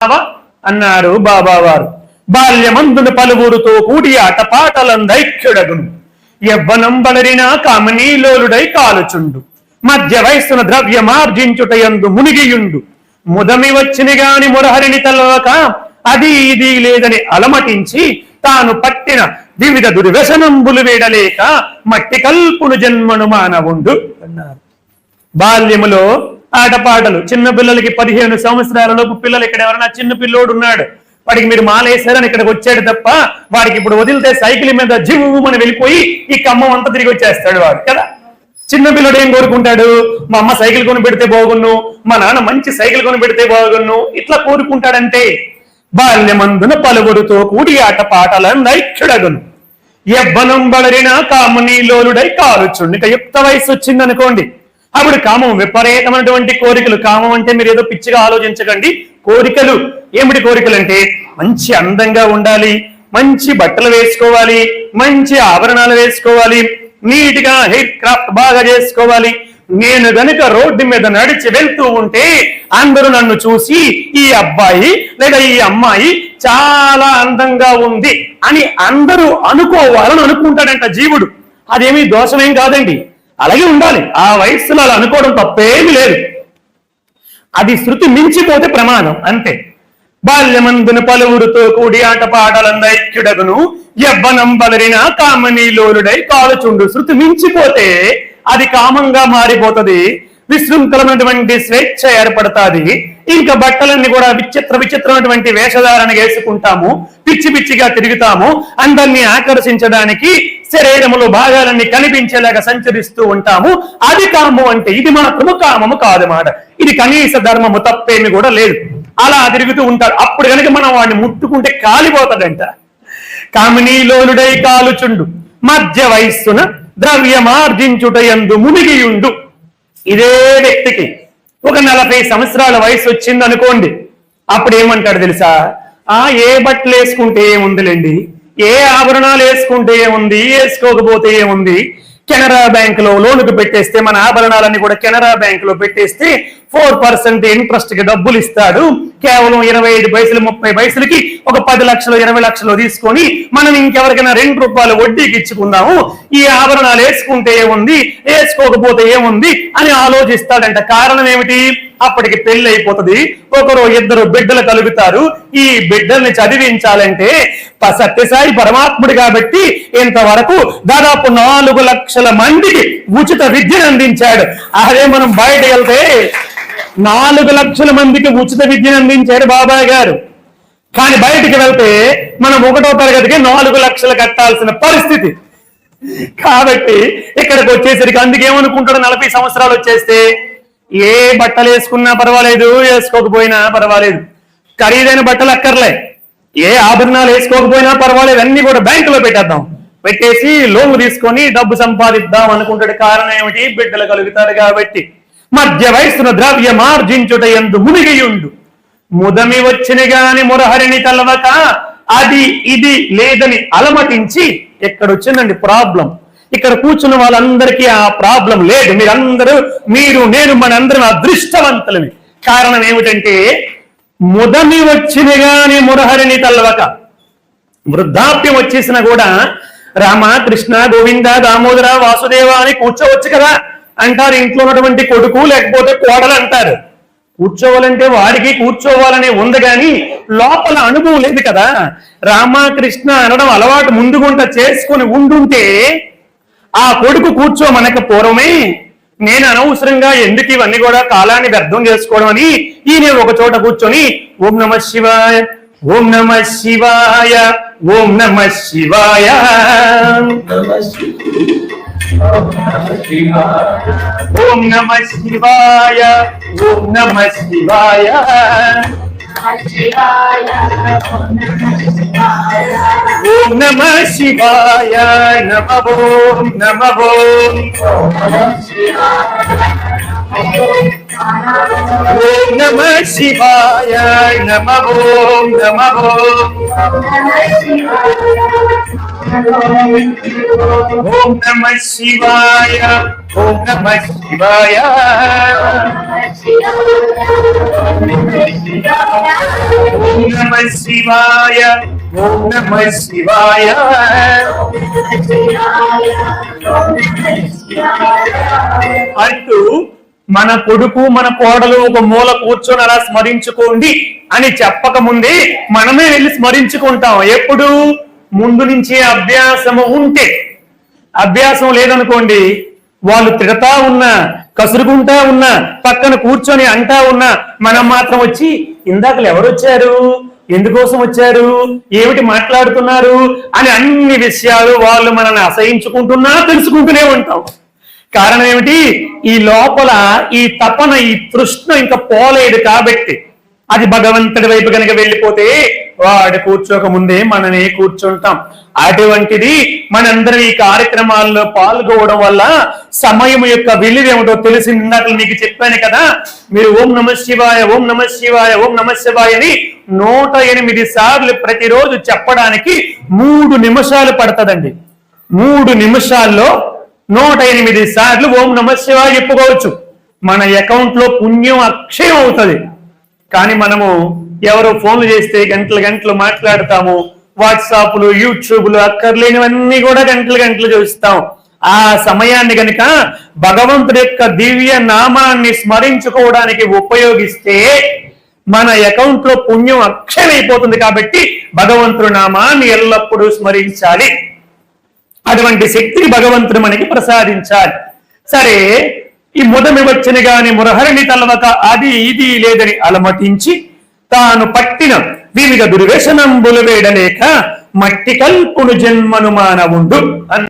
చేస్తావా అన్నారు బాబావారు. బాల్యమందున పలువురుతో కూడి ఆటపాటలందైక్యుడగును, యవ్వనం బలరినా కామనీలోలుడై కాలుచుండు, మధ్య వయస్సున ద్రవ్యమార్జించుటయందు మునిగియుండు, ముదమి వచ్చిన గాని మురహరిని తలవక అది ఇది లేదని అలమటించి తాను పట్టిన వివిధ దుర్వ్యసనంబులు వేడలేక మట్టి కల్పును జన్మను మానవుండు అన్నారు. బాల్యములో ఆటపాటలు, చిన్న పిల్లలకి 15 సంవత్సరాలలోపు పిల్లలు, ఇక్కడ ఎవరైనా చిన్న పిల్లోడు ఉన్నాడు, వాడికి మీరు మాలేశారని ఇక్కడికి వచ్చాడు తప్ప వాడికి ఇప్పుడు వదిలితే సైకిల్ మీద జివ్వుమని వెళ్ళిపోయి ఈ ఖమ్మం అంతా తిరిగి వచ్చేస్తాడు వాడు కదా. చిన్న పిల్లడు ఏం కోరుకుంటాడు? మా అమ్మ సైకిల్ కొని పెడితే బాగున్ను, మా నాన్న మంచి సైకిల్ కొని పెడితే బాగున్ను, ఇట్లా కోరుకుంటాడంటే. బాల్యమందున పలువురుతో కూడి ఆటపాటలందైక్యుడగును, యవ్వనం బలరిన కామనీలోలుడై కాలుచుండు. ఇక యుక్త వయసు వచ్చింది అనుకోండి, అప్పుడు కామం, విపరీతమైనటువంటి కోరికలు. కామం అంటే మీరు ఏదో పిచ్చిగా ఆలోచించకండి, కోరికలు. ఏమిటి కోరికలు అంటే మంచి అందంగా ఉండాలి, మంచి బట్టలు వేసుకోవాలి, మంచి ఆభరణాలు వేసుకోవాలి, నీట్ గా హెయిర్ క్రాఫ్ట్ బాగా చేసుకోవాలి. నేను గనుక రోడ్డు మీద నడిచి వెళ్తూ ఉంటే అందరూ నన్ను చూసి ఈ అబ్బాయి లేదా ఈ అమ్మాయి చాలా అందంగా ఉంది అని అందరూ అనుకోవాలని అనుకుంటాడంట జీవుడు. అదేమీ దోషమేం కాదండి, అలాగే ఉండాలి. ఆ వయస్సులో అలా అనుకోవడం తప్పేమీ లేదు. అది శృతి మించిపోతే ప్రమాదం అంతే. బాల్యమందున పలువురుతో కూడి ఆటపాటలందైక్యుడగును, యవ్వనం బలరిన కామనీలోలుడై కాలుచుండు. శృతి మించిపోతే అది కామంగా మారిపోతుంది, విశృంఖలమైనటువంటి స్వేచ్ఛ ఏర్పడుతుంది. ఇంకా బట్టలన్నీ కూడా విచిత్రమైనటువంటి వేషధారణ వేసుకుంటాము, పిచ్చి పిచ్చిగా తిరుగుతాము, అందరినీ ఆకర్షించడానికి శరీరములో భాగాలన్నీ కనిపించేలాగా సంచరిస్తూ ఉంటాము. అది కామం అంటే. ఇది మాత్రము కామము కాదన్నమాట. ఇది కనీస ధర్మము, తప్పేమి కూడా లేదు. అలా తిరుగుతూ ఉంటాడు. అప్పుడు కనుక మనం వాడిని ముట్టుకుంటే కాలిపోతాడంట. కామినీలోలుడై కాలుచుండు, మధ్య వయస్సున ద్రవ్యమార్జించుటయందు మునిగియుండు. ఇదే వ్యక్తికి ఒక 40 సంవత్సరాల వయసు వచ్చింది అనుకోండి, అప్పుడు ఏమంటాడు తెలుసా? ఏ బట్టలు వేసుకుంటే ఏముందిలేండి, ఏ ఆభరణాలు వేసుకుంటే ఏముంది, వేసుకోకపోతే ఏముంది, కెనరా బ్యాంకులో లోనుకు పెట్టేస్తే మన ఆభరణాలన్నీ కూడా కెనరా బ్యాంకులో పెట్టేస్తే 4% ఇంట్రెస్ట్ కి డబ్బులు ఇస్తాడు. కేవలం 25 పైసలు 30 పైసలకి ఒక 10 లక్షలు 20 లక్షలు తీసుకొని మనం ఇంకెవరికైనా 2 రూపాయలు వడ్డీకి ఇచ్చుకుందాము, ఈ ఆభరణాలు వేసుకుంటే ఏముంది, వేసుకోకపోతే ఏముంది అని ఆలోచిస్తాడంట. కారణం ఏమిటి? అప్పటికి పెళ్లి అయిపోతుంది, ఒకరు 2 బిడ్డలు కలుగుతారు. ఈ బిడ్డల్ని చదివించాలంటే సత్యసాయి పరమాత్ముడు కాబట్టి ఇంతవరకు దాదాపు 4 లక్షల మందికి ఉచిత విద్యను అందించాడు. అదే మనం బయట వెళ్తే 4 లక్షల మందికి ఉచిత విద్యను అందించాడు బాబాయ్ గారు. కానీ బయటికి వెళ్తే మనం 1వ తరగతికి 4 లక్షలు కట్టాల్సిన పరిస్థితి. కాబట్టి ఇక్కడికి వచ్చేసరికి అందుకేమనుకుంటాడు, 40 సంవత్సరాలు వచ్చేస్తే ఏ బట్టలు వేసుకున్నా పర్వాలేదు, వేసుకోకపోయినా పర్వాలేదు, ఖరీదైన బట్టలు అక్కర్లే, ఏ ఆభరణాలు వేసుకోకపోయినా పర్వాలేదు, అన్ని కూడా బ్యాంకులో పెట్టేద్దాం, పెట్టేసి లోన్లు తీసుకొని డబ్బు సంపాదిద్దాం అనుకుంటాడు. కారణం ఏమిటి? బిడ్డలు కలుగుతారు కాబట్టి. మధ్య వయస్సును ద్రవ్యమార్జించుటయందు మునిగియుండు, ముదమి వచ్చిన గాని మురహరిని తలవక అది ఇది లేదని అలమటించి. ఎక్కడొచ్చిందండి ప్రాబ్లం? ఇక్కడ కూర్చున్న వాళ్ళందరికీ ఆ ప్రాబ్లం లేదు. మీరందరూ, మీరు, నేను, మనందరం అదృష్టవంతులమి. కారణం ఏమిటంటే ముదమి వచ్చిన గాని మురహరిని తలవక. వృద్ధాప్యం వచ్చేసినా కూడా రామ, కృష్ణ, గోవింద, దామోదర, వాసుదేవ అని కూర్చోవచ్చు కదా అంటారు ఇంట్లో ఉన్నటువంటి కొడుకు లేకపోతే కోడలు అంటారు. కూర్చోవాలంటే వాడికి కూర్చోవాలనే ఉంది కానీ లోపల అనుభవం లేదు కదా. రామకృష్ణ అనడం అలవాటు ముందుగుంట చేసుకుని ఉండుంటే ఆ కొడుకు కూర్చోమనక పూర్వమే నేను అనవసరంగా ఎందుకు ఇవన్నీ కూడా కాలాన్ని వ్యర్థం చేసుకోవడం అని ఈయన ఒక చోట కూర్చొని ఓం నమః శివాయ, ఓం నమః శివాయ, ఓం నమః శివాయ, ఓం నమః శివాయ, ఓం నమః శివాయ, ఓం నమః శివాయ, నమః ఓం, నమః ఓం, ఓం నమ శివాయ నమ ఓం నమ ఓం ఓం నమ శివాయ ఓం నమ శివాయ ఓం నమ శివాయ ఓం నమ శివాయ అంటూ మన కొడుకు మన కోడలు ఒక మూల కూర్చొని అలా స్మరించుకోండి అని చెప్పక ముందే మనమే వెళ్ళి స్మరించుకుంటాం. ఎప్పుడు? ముందు నుంచే అభ్యాసము ఉంటే. అభ్యాసం లేదనుకోండి, వాళ్ళు తిడతా ఉన్నా, కసురుకుంటా ఉన్నా, పక్కన కూర్చొని అంటా ఉన్నా, మనం మాత్రం వచ్చి ఇందాకలు ఎవరు వచ్చారు, ఎందుకోసం వచ్చారు, ఏమిటి మాట్లాడుతున్నారు అని అన్ని విషయాలు వాళ్ళు మనల్ని అసహించుకుంటున్నా తెలుసుకుంటూనే ఉంటాం. కారణం ఏమిటి? ఈ లోపల ఈ తపన, ఈ తృష్ణ ఇంకా పోలేదు కాబట్టి. అది భగవంతుడి వైపు కనుక వెళ్ళిపోతే వాడు కూర్చోక ముందే మనమే కూర్చుంటాం. అటువంటిది మనందరం ఈ కార్యక్రమాల్లో పాల్గొవడం వల్ల సమయం యొక్క విలువ ఏమిటో తెలిసింది. ఇందాక మీకు చెప్పాను కదా, మీరు ఓం నమ శివాయ ఓం నమ శివాయ ఓం నమ శివాయ అని 108 సార్లు ప్రతిరోజు చెప్పడానికి 3 నిమిషాలు పడుతుందండి. 3 నిమిషాల్లో 108 సార్లు ఓం నమ శివాయ చెప్పుకోవచ్చు. మన అకౌంట్ లో పుణ్యం అక్షయం అవుతుంది. కానీ మనము ఎవరో ఫోన్లు చేస్తే గంటలు గంటలు మాట్లాడతాము, వాట్సాప్లు యూట్యూబ్లు అక్కర్లేనివన్నీ కూడా గంటలు గంటలు చూస్తాం. ఆ సమయాన్ని గనుక భగవంతుడి యొక్క దివ్య నామాన్ని స్మరించుకోవడానికి ఉపయోగిస్తే మన అకౌంట్ లో పుణ్యం అక్షయమైపోతుంది. కాబట్టి భగవంతుడి నామాన్ని ఎల్లప్పుడూ స్మరించాలి. అటువంటి శక్తిని భగవంతుడు మనకి ప్రసాదించాలి. సరే, ఈ ముదమి వచ్చిన గాని మురహరిని తలవక అది ఇది లేదని అలమటించి తాను పట్టిన వివిధ దుర్వ్యసనంబులు వేడలేక మట్టి కల్పును జన్మను మానవుండు